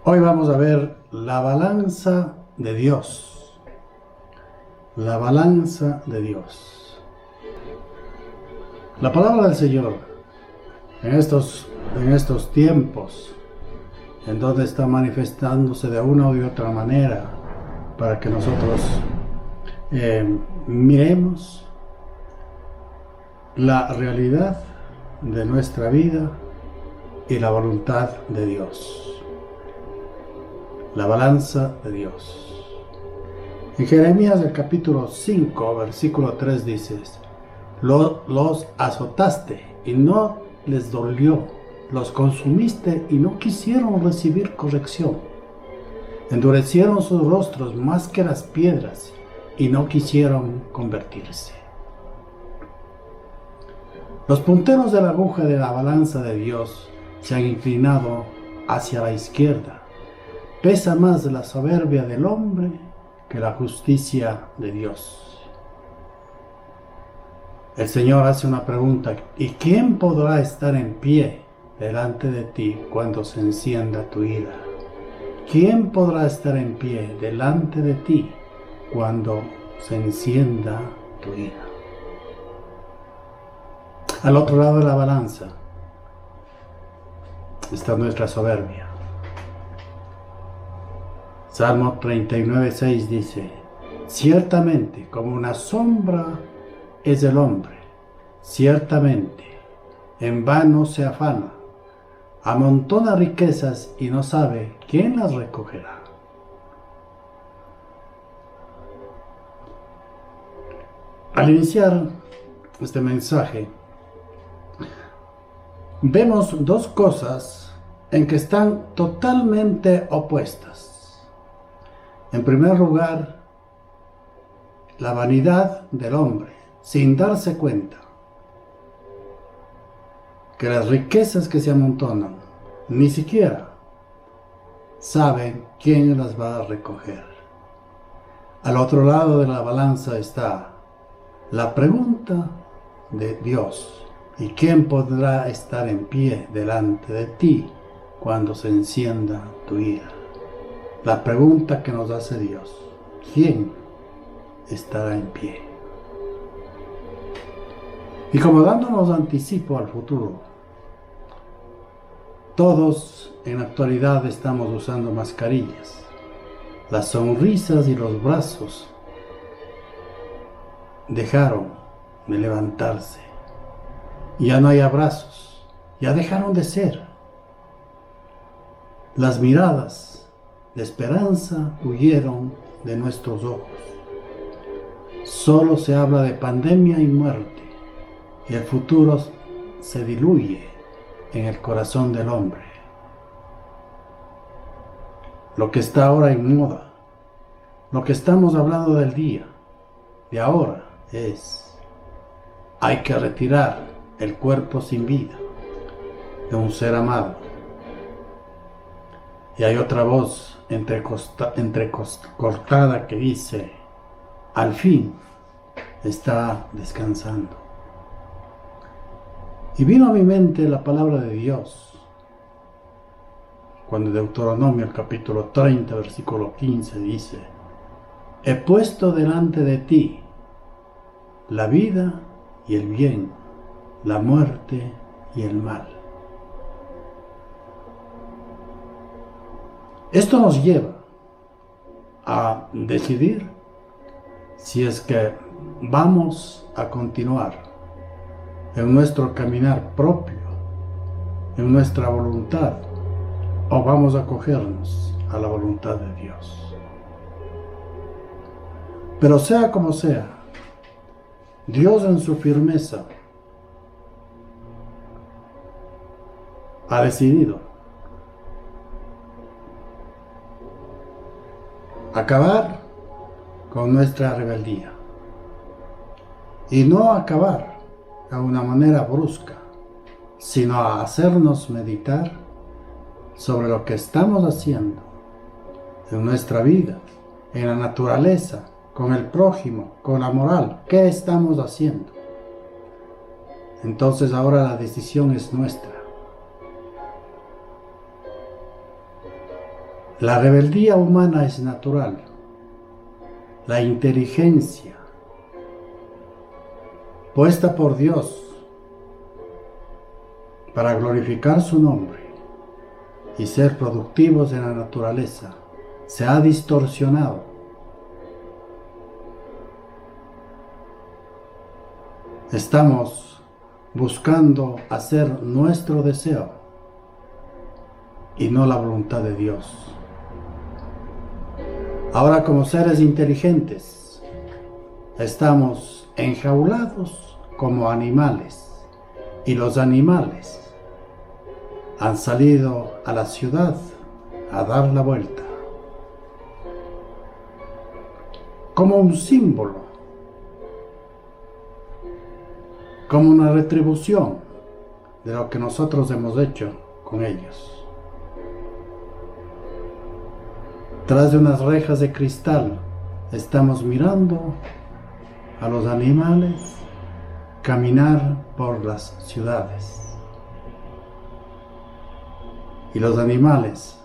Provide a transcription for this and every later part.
Hoy vamos a ver la balanza de Dios. La balanza de Dios. La palabra del Señor en estos tiempos, en donde está manifestándose de una u otra manera, para que nosotros miremos la realidad de nuestra vida y la voluntad de Dios. La balanza de Dios. En Jeremías el capítulo 5, versículo 3 dices: los azotaste y no les dolió, los consumiste y no quisieron recibir corrección. Endurecieron sus rostros más que las piedras y no quisieron convertirse. Los punteros de la aguja de la balanza de Dios se han inclinado hacia la izquierda. Pesa más la soberbia del hombre que la justicia de Dios. El Señor hace una pregunta: ¿y quién podrá estar en pie delante de ti cuando se encienda tu ira? ¿Quién podrá estar en pie delante de ti cuando se encienda tu ira? Al otro lado de la balanza está nuestra soberbia. Salmo 39:6 dice: ciertamente como una sombra es el hombre, ciertamente en vano se afana, amontona riquezas y no sabe quién las recogerá. Al iniciar este mensaje, vemos dos cosas en que están totalmente opuestas. En primer lugar, la vanidad del hombre, sin darse cuenta que las riquezas que se amontonan ni siquiera saben quién las va a recoger. Al otro lado de la balanza está la pregunta de Dios: ¿y quién podrá estar en pie delante de ti cuando se encienda tu ira? La pregunta que nos hace Dios: ¿quién estará en pie? Y como dándonos anticipo al futuro, todos en la actualidad estamos usando mascarillas. Las sonrisas y los brazos dejaron de levantarse. Ya no hay abrazos, ya dejaron de ser. Las miradas de esperanza huyeron de nuestros ojos. Solo se habla de pandemia y muerte, y el futuro se diluye en el corazón del hombre. Lo que está ahora en moda, lo que estamos hablando del día, de ahora, es: hay que retirar el cuerpo sin vida de un ser amado. Y hay otra voz entrecortada que dice: al fin está descansando. Y vino a mi mente la palabra de Dios, cuando Deuteronomio el capítulo 30, versículo 15 dice: he puesto delante de ti la vida y el bien, la muerte y el mal. Esto nos lleva a decidir si es que vamos a continuar en nuestro caminar propio, en nuestra voluntad, o vamos a acogernos a la voluntad de Dios. Pero sea como sea, Dios en su firmeza ha decidido acabar con nuestra rebeldía, y no acabar de una manera brusca, sino a hacernos meditar sobre lo que estamos haciendo en nuestra vida, en la naturaleza, con el prójimo, con la moral. ¿Qué estamos haciendo? Entonces ahora la decisión es nuestra. La rebeldía humana es natural. La inteligencia puesta por Dios para glorificar su nombre y ser productivos en la naturaleza se ha distorsionado. Estamos buscando hacer nuestro deseo y no la voluntad de Dios. Ahora, como seres inteligentes, estamos enjaulados como animales, y los animales han salido a la ciudad a dar la vuelta como un símbolo, como una retribución de lo que nosotros hemos hecho con ellos. Tras de unas rejas de cristal estamos mirando a los animales caminar por las ciudades. Y los animales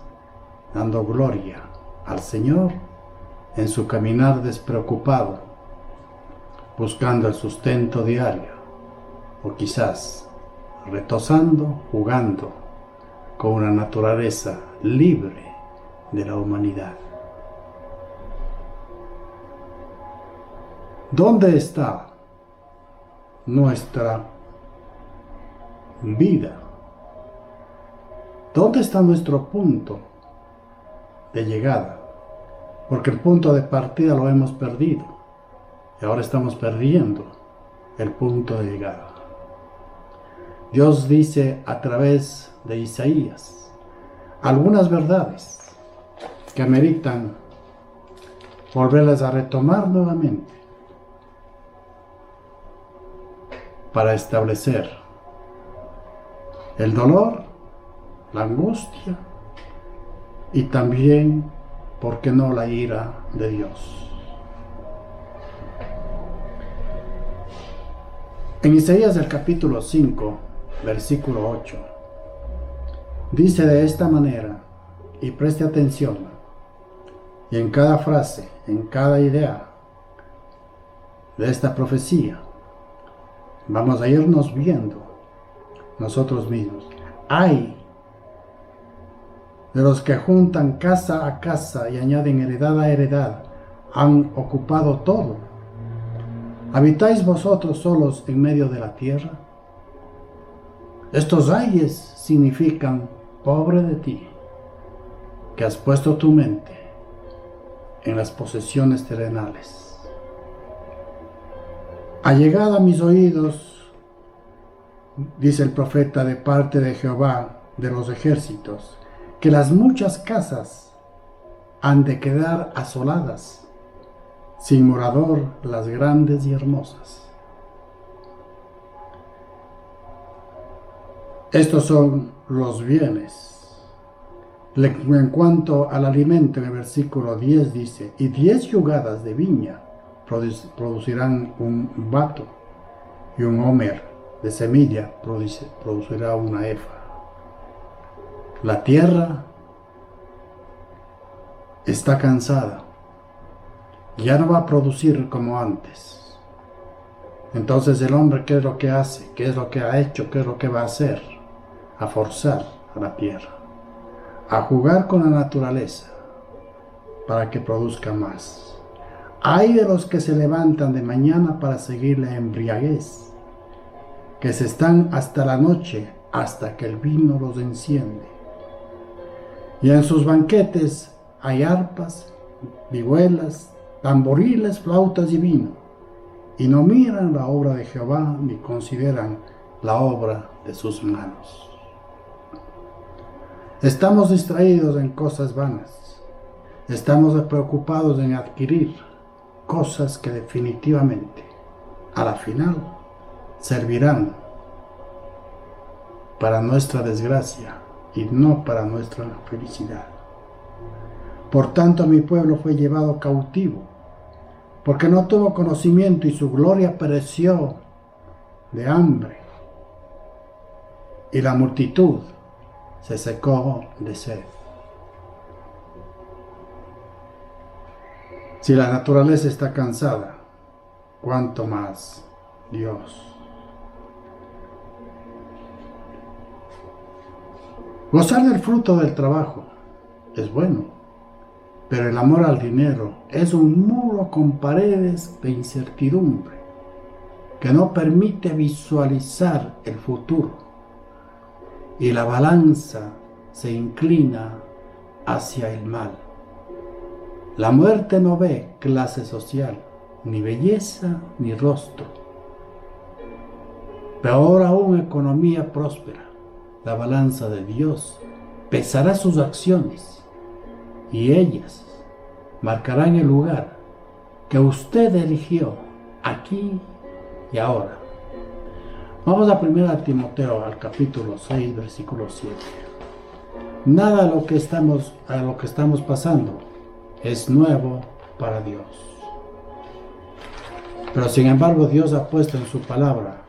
dando gloria al Señor en su caminar despreocupado, buscando el sustento diario, o quizás retozando, jugando con una naturaleza libre de la humanidad. ¿Dónde está nuestra vida? ¿Dónde está nuestro punto de llegada? Porque el punto de partida lo hemos perdido y ahora estamos perdiendo el punto de llegada. Dios dice a través de Isaías algunas verdades que ameritan volverlas a retomar nuevamente para establecer el dolor, la angustia y también, ¿por qué no?, la ira de Dios. En Isaías el capítulo 5, versículo 8, dice de esta manera, y preste atención, y en cada frase, en cada idea de esta profecía, vamos a irnos viendo nosotros mismos. Ay de los que juntan casa a casa y añaden heredad a heredad, han ocupado todo. ¿Habitáis vosotros solos en medio de la tierra? Estos ayes significan, pobre de ti, que has puesto tu mente en las posesiones terrenales. Allegad a mis oídos, dice el profeta de parte de Jehová de los ejércitos, que las muchas casas han de quedar asoladas, sin morador las grandes y hermosas. Estos son los bienes. En cuanto al alimento, en el versículo 10 dice, y 10 yugadas de viña producirán un bato, y un homer de semilla producirá una efa. La tierra está cansada, ya no va a producir como antes. Entonces el hombre, ¿qué es lo que hace? ¿Qué es lo que ha hecho? ¿Qué es lo que va a hacer? A forzar a la tierra, a jugar con la naturaleza para que produzca más. Hay de los que se levantan de mañana para seguir la embriaguez, que se están hasta la noche, hasta que el vino los enciende. Y en sus banquetes hay arpas, vihuelas, tamboriles, flautas y vino, y no miran la obra de Jehová, ni consideran la obra de sus manos. Estamos distraídos en cosas vanas, estamos preocupados en adquirir cosas que definitivamente, a la final, servirán para nuestra desgracia y no para nuestra felicidad. Por tanto, mi pueblo fue llevado cautivo, porque no tuvo conocimiento y su gloria pereció de hambre, y la multitud se secó de sed. Si la naturaleza está cansada, ¿cuánto más Dios? Gozar del fruto del trabajo es bueno, pero el amor al dinero es un muro con paredes de incertidumbre que no permite visualizar el futuro, y la balanza se inclina hacia el mal. La muerte no ve clase social, ni belleza, ni rostro. Peor aún, economía próspera. La balanza de Dios pesará sus acciones y ellas marcarán el lugar que usted eligió aquí y ahora. Vamos a 1 Timoteo al capítulo 6, versículo 7. Nada a lo que estamos pasando es nuevo para Dios. Pero sin embargo Dios ha puesto en su palabra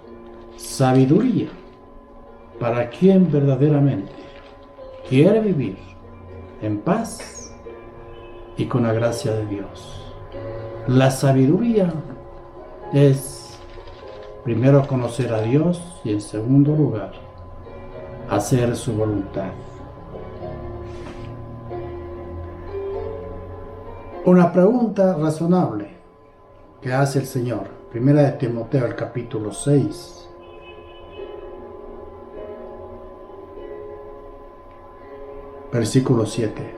sabiduría para quien verdaderamente quiere vivir en paz y con la gracia de Dios. La sabiduría es primero conocer a Dios y en segundo lugar hacer su voluntad. Una pregunta razonable que hace el Señor. 1 Timoteo, el capítulo 6. Versículo 7.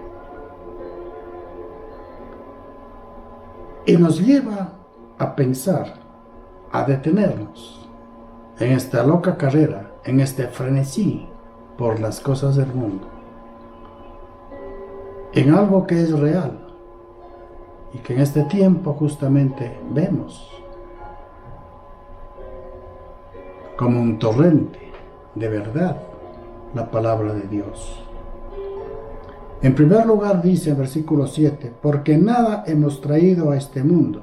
Y nos lleva a pensar, a detenernos en esta loca carrera, en este frenesí por las cosas del mundo, en algo que es real y que en este tiempo justamente vemos como un torrente de verdad, la palabra de Dios. En primer lugar dice en versículo 7, porque nada hemos traído a este mundo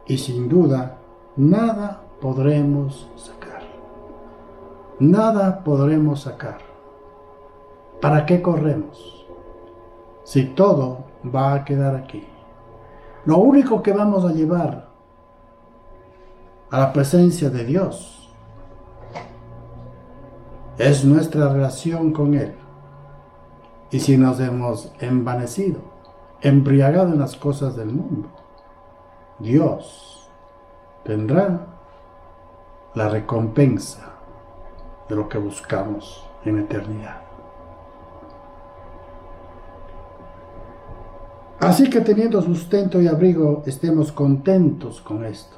y sin duda nada podremos sacar. Nada podremos sacar. ¿Para qué corremos? Si todo va a quedar aquí. Lo único que vamos a llevar a la presencia de Dios es nuestra relación con Él. Y si nos hemos envanecido, embriagado en las cosas del mundo, Dios tendrá la recompensa de lo que buscamos en eternidad. Así que teniendo sustento y abrigo, estemos contentos con esto.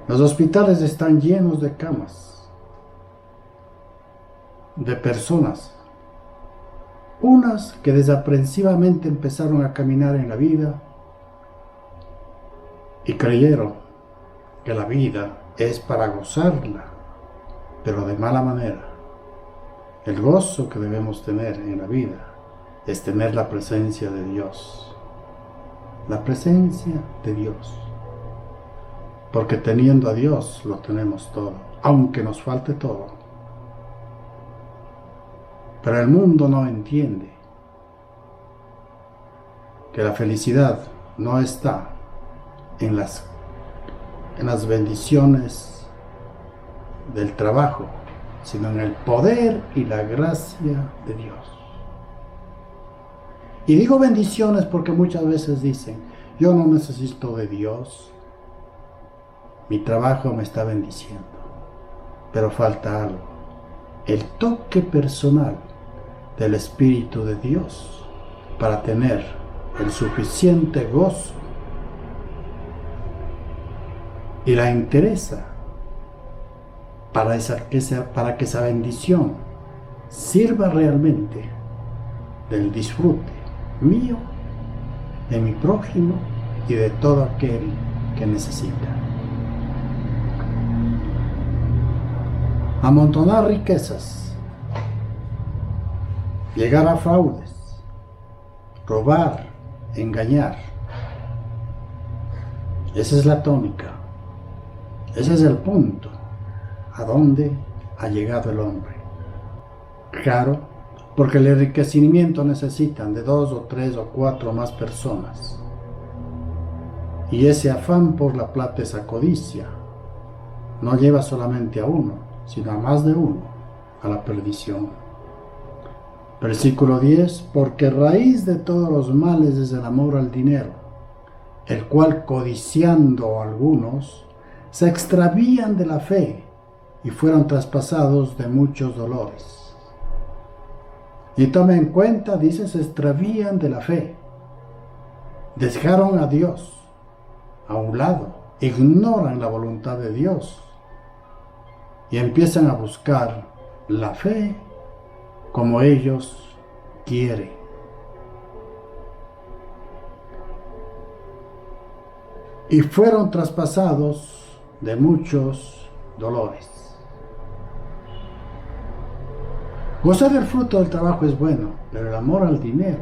Los hospitales están llenos de camas, de personas, unas que desaprensivamente empezaron a caminar en la vida y creyeron que la vida es para gozarla, pero de mala manera. El gozo que debemos tener en la vida es tener la presencia de Dios. La presencia de Dios. Porque teniendo a Dios lo tenemos todo, aunque nos falte todo. Pero el mundo no entiende que la felicidad no está en las bendiciones del trabajo, sino en el poder y la gracia de Dios. Y digo bendiciones porque muchas veces dicen, yo no necesito de Dios, mi trabajo me está bendiciendo, pero falta algo, el toque personal del Espíritu de Dios para tener el suficiente gozo y la entereza para que esa bendición sirva realmente del disfrute mío, de mi prójimo y de todo aquel que necesita. Amontonar riquezas, llegar a fraudes, robar, engañar. Esa es la tónica, ese es el punto a donde ha llegado el hombre. Claro, porque el enriquecimiento necesitan de 2 o 3 o 4 más personas. Y ese afán por la plata, esa codicia, no lleva solamente a uno, sino a más de uno a la perdición. Versículo 10, porque raíz de todos los males es el amor al dinero, el cual codiciando algunos, se extravían de la fe y fueron traspasados de muchos dolores. Y tome en cuenta, dice, se extravían de la fe. Dejaron a Dios a un lado, ignoran la voluntad de Dios y empiezan a buscar la fe como ellos quieren. Y fueron traspasados de muchos dolores. Gozar del fruto del trabajo es bueno, pero el amor al dinero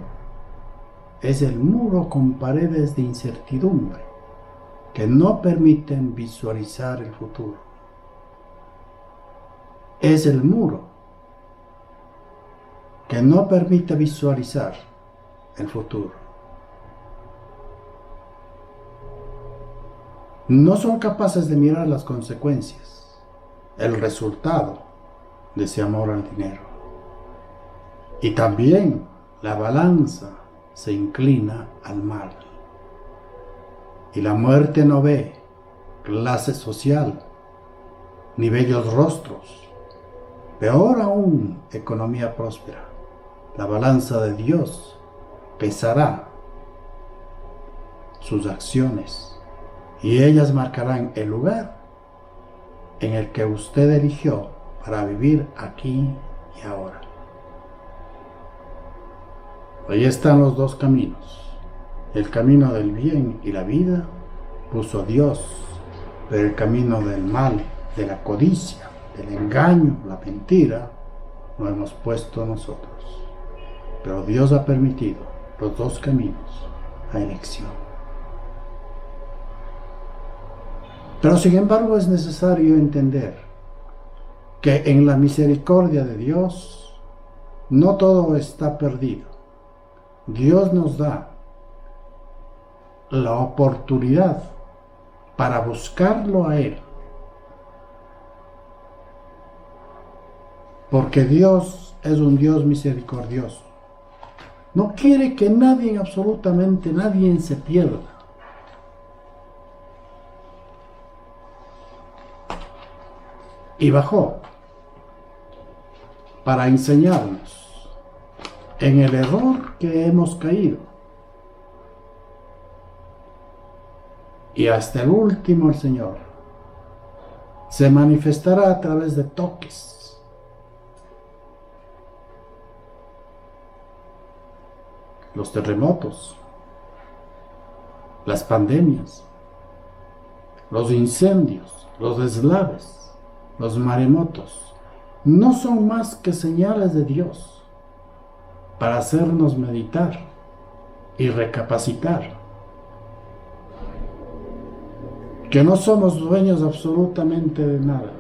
es el muro con paredes de incertidumbre que no permiten visualizar el futuro. Es el muro que no permite visualizar el futuro. No son capaces de mirar las consecuencias, el resultado de ese amor al dinero. Y también la balanza se inclina al mal. Y la muerte no ve clase social, ni bellos rostros. Peor aún, economía próspera. La balanza de Dios pesará sus acciones y ellas marcarán el lugar en el que usted eligió para vivir aquí y ahora. Ahí están los dos caminos. El camino del bien y la vida puso Dios, pero el camino del mal, de la codicia, del engaño, la mentira, lo hemos puesto nosotros. Pero Dios ha permitido los dos caminos a elección. Pero sin embargo es necesario entender que en la misericordia de Dios no todo está perdido. Dios nos da la oportunidad para buscarlo a Él. Porque Dios es un Dios misericordioso. No quiere que nadie, absolutamente nadie, se pierda. Y bajó para enseñarnos en el error que hemos caído. Y hasta el último el Señor se manifestará a través de toques. Los terremotos, las pandemias, los incendios, los deslaves, los maremotos, no son más que señales de Dios para hacernos meditar y recapacitar que no somos dueños absolutamente de nada,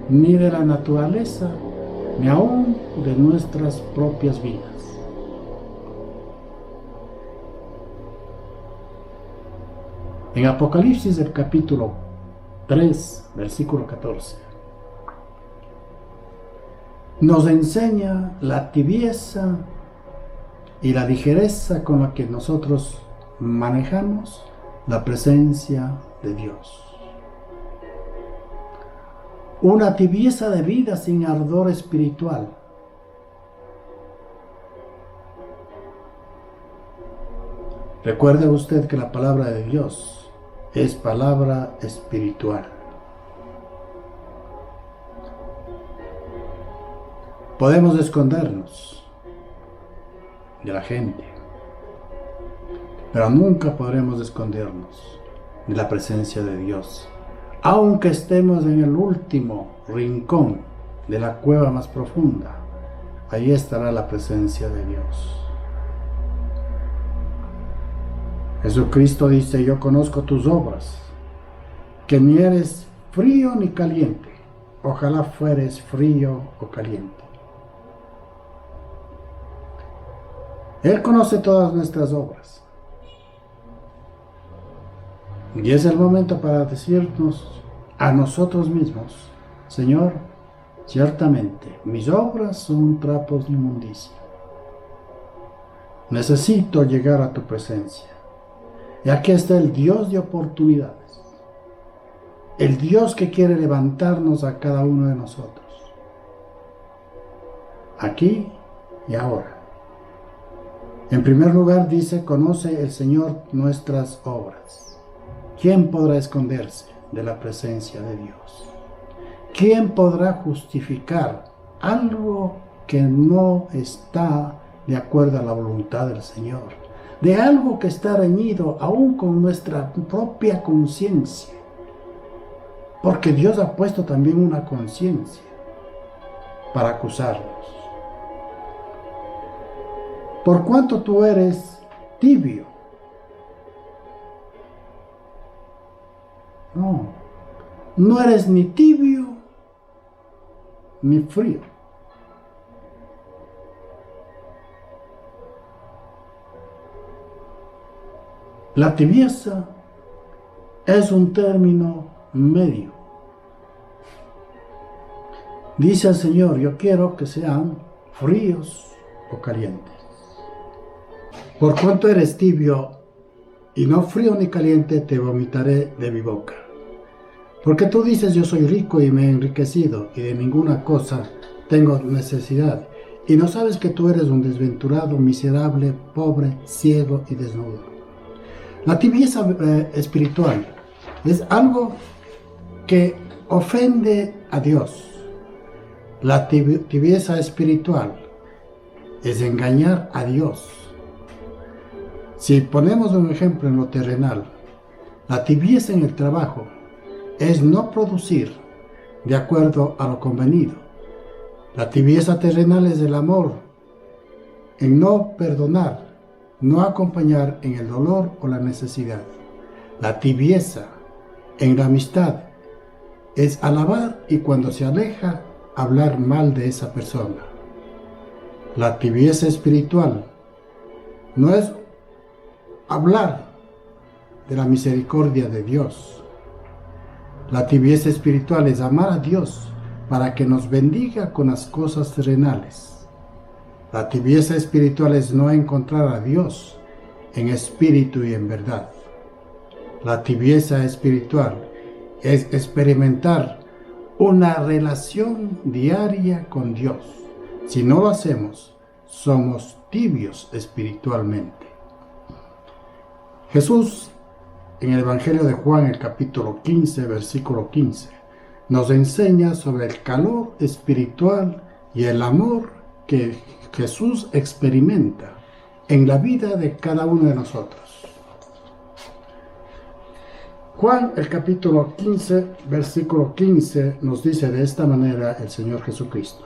ni de la naturaleza, ni aún de nuestras propias vidas. En Apocalipsis, el capítulo 3, versículo 14, nos enseña la tibieza y la ligereza con la que nosotros manejamos la presencia de Dios. Una tibieza de vida sin ardor espiritual. Recuerde usted que la palabra de Dios es palabra espiritual. Podemos escondernos de la gente, pero nunca podremos escondernos de la presencia de Dios. Aunque estemos en el último rincón de la cueva más profunda, ahí estará la presencia de Dios. Jesucristo dice: yo conozco tus obras, que ni eres frío ni caliente. Ojalá fueres frío o caliente. Él conoce todas nuestras obras. Y es el momento para decirnos a nosotros mismos: Señor, ciertamente mis obras son trapos de inmundicia. Necesito llegar a tu presencia. Y aquí está el Dios de oportunidades. El Dios que quiere levantarnos a cada uno de nosotros. Aquí y ahora. En primer lugar dice: conoce el Señor nuestras obras. ¿Quién podrá esconderse de la presencia de Dios? ¿Quién podrá justificar algo que no está de acuerdo a la voluntad del Señor? De algo que está reñido aún con nuestra propia conciencia. Porque Dios ha puesto también una conciencia para acusarnos. Por cuanto tú eres tibio. No eres ni tibio ni frío. La tibieza es un término medio. Dice el Señor: yo quiero que sean fríos o calientes. Por cuanto eres tibio y no frío ni caliente, te vomitaré de mi boca. Porque tú dices: yo soy rico y me he enriquecido, y de ninguna cosa tengo necesidad. Y no sabes que tú eres un desventurado, miserable, pobre, ciego y desnudo. La tibieza espiritual es algo que ofende a Dios. La tibieza espiritual es engañar a Dios. Si ponemos un ejemplo en lo terrenal, la tibieza en el trabajo es no producir de acuerdo a lo convenido. La tibieza terrenal es el amor en no perdonar, no acompañar en el dolor o la necesidad. La tibieza en la amistad es alabar y cuando se aleja, hablar mal de esa persona. La tibieza espiritual no es hablar de la misericordia de Dios. La tibieza espiritual es amar a Dios para que nos bendiga con las cosas terrenales. La tibieza espiritual es no encontrar a Dios en espíritu y en verdad. La tibieza espiritual es experimentar una relación diaria con Dios. Si no lo hacemos, somos tibios espiritualmente. Jesús, en el Evangelio de Juan, el capítulo 15, versículo 15, nos enseña sobre el calor espiritual y el amor que Jesús experimenta en la vida de cada uno de nosotros. Juan, el capítulo 15, versículo 15, nos dice de esta manera el Señor Jesucristo: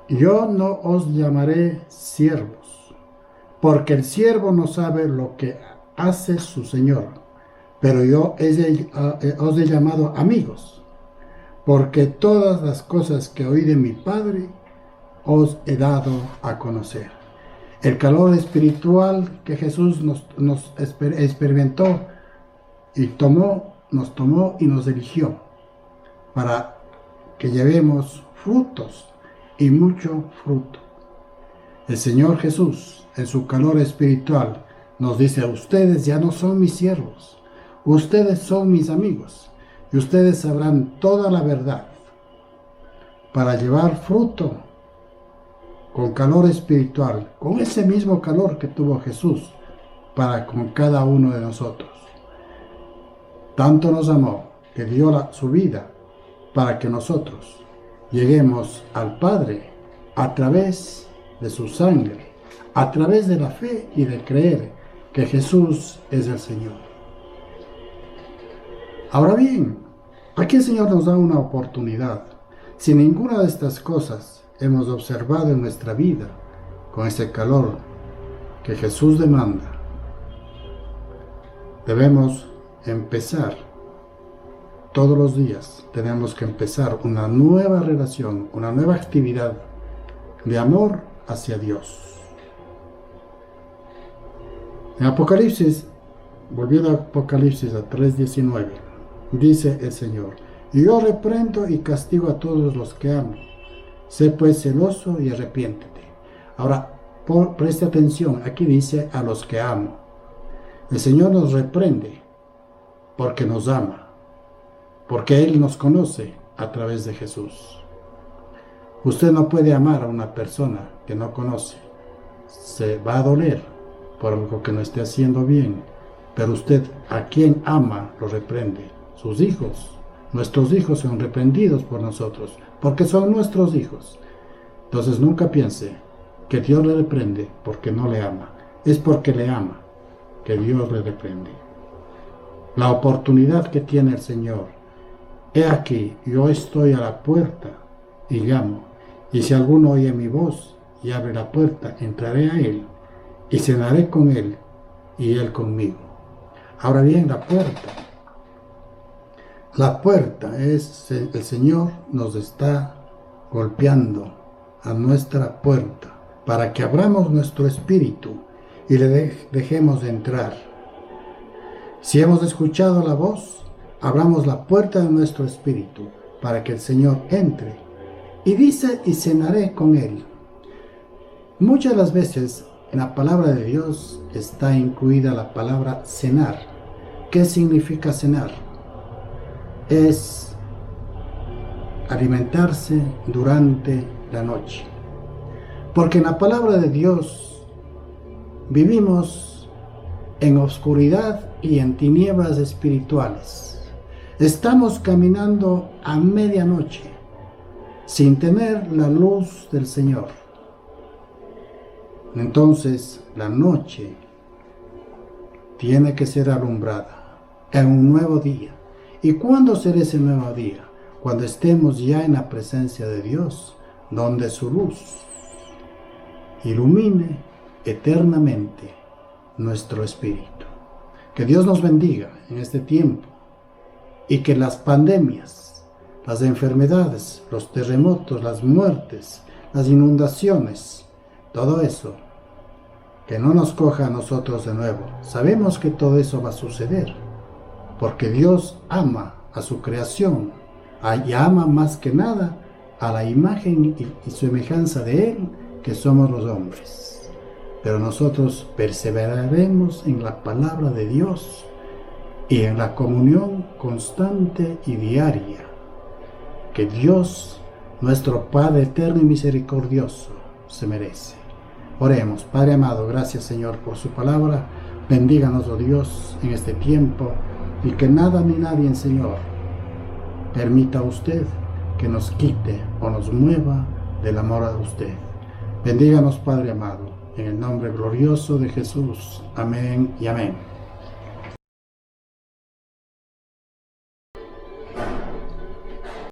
yo no os llamaré siervos, porque el siervo no sabe lo que hace su Señor, pero yo os he llamado amigos, porque todas las cosas que oí de mi Padre os he dado a conocer. El calor espiritual que Jesús nos experimentó y nos tomó y nos eligió para que llevemos frutos y mucho fruto. El Señor Jesús, en su calor espiritual, nos dice: ustedes ya no son mis siervos, ustedes son mis amigos, y ustedes sabrán toda la verdad, para llevar fruto con calor espiritual, con ese mismo calor que tuvo Jesús para con cada uno de nosotros. Tanto nos amó que dio su vida para que nosotros lleguemos al Padre a través de su sangre, a través de la fe y de creer que Jesús es el Señor. Ahora bien, aquí el Señor nos da una oportunidad. Si ninguna de estas cosas hemos observado en nuestra vida con ese calor que Jesús demanda, debemos empezar todos los días. Tenemos que empezar una nueva relación, una nueva actividad de amor hacia Dios. En Apocalipsis, volviendo a Apocalipsis a 3:19, dice el Señor: y yo reprendo y castigo a todos los que amo. Sé pues celoso y arrepiéntete. Ahora, preste atención, aquí dice a los que amo. El Señor nos reprende porque nos ama, porque Él nos conoce a través de Jesús. Usted no puede amar a una persona que no conoce. Se va a doler por algo que no esté haciendo bien, pero usted a quien ama lo reprende. Sus hijos, nuestros hijos son reprendidos por nosotros, porque son nuestros hijos. Entonces nunca piense que Dios le reprende porque no le ama. Es porque le ama que Dios le reprende. La oportunidad que tiene el Señor: he aquí, yo estoy a la puerta y llamo, y si alguno oye mi voz y abre la puerta, entraré a él y cenaré con él y él conmigo. Ahora bien, la puerta es, el Señor nos está golpeando a nuestra puerta para que abramos nuestro espíritu y le dejemos entrar. Si hemos escuchado la voz, abramos la puerta de nuestro espíritu para que el Señor entre. Y dice: y cenaré con Él. Muchas de las veces en la palabra de Dios está incluida la palabra cenar. ¿Qué significa cenar? Es alimentarse durante la noche. Porque en la palabra de Dios vivimos en oscuridad y en tinieblas espirituales. Estamos caminando a medianoche sin tener la luz del Señor. Entonces la noche tiene que ser alumbrada en un nuevo día. ¿Y cuándo será ese nuevo día? Cuando estemos ya en la presencia de Dios, donde su luz ilumine eternamente nuestro espíritu. Que Dios nos bendiga en este tiempo y que las pandemias, las enfermedades, los terremotos, las muertes, las inundaciones, todo eso, que no nos coja a nosotros de nuevo. Sabemos que todo eso va a suceder, porque Dios ama a su creación y ama más que nada a la imagen y semejanza de Él, que somos los hombres. Pero nosotros perseveraremos en la palabra de Dios y en la comunión constante y diaria que Dios, nuestro Padre eterno y misericordioso, se merece. Oremos. Padre amado, gracias Señor por su palabra. Bendíganos, oh Dios, en este tiempo, y que nada ni nadie, Señor, permita a usted que nos quite o nos mueva del amor a usted. Bendíganos, Padre amado, en el nombre glorioso de Jesús. Amén y amén.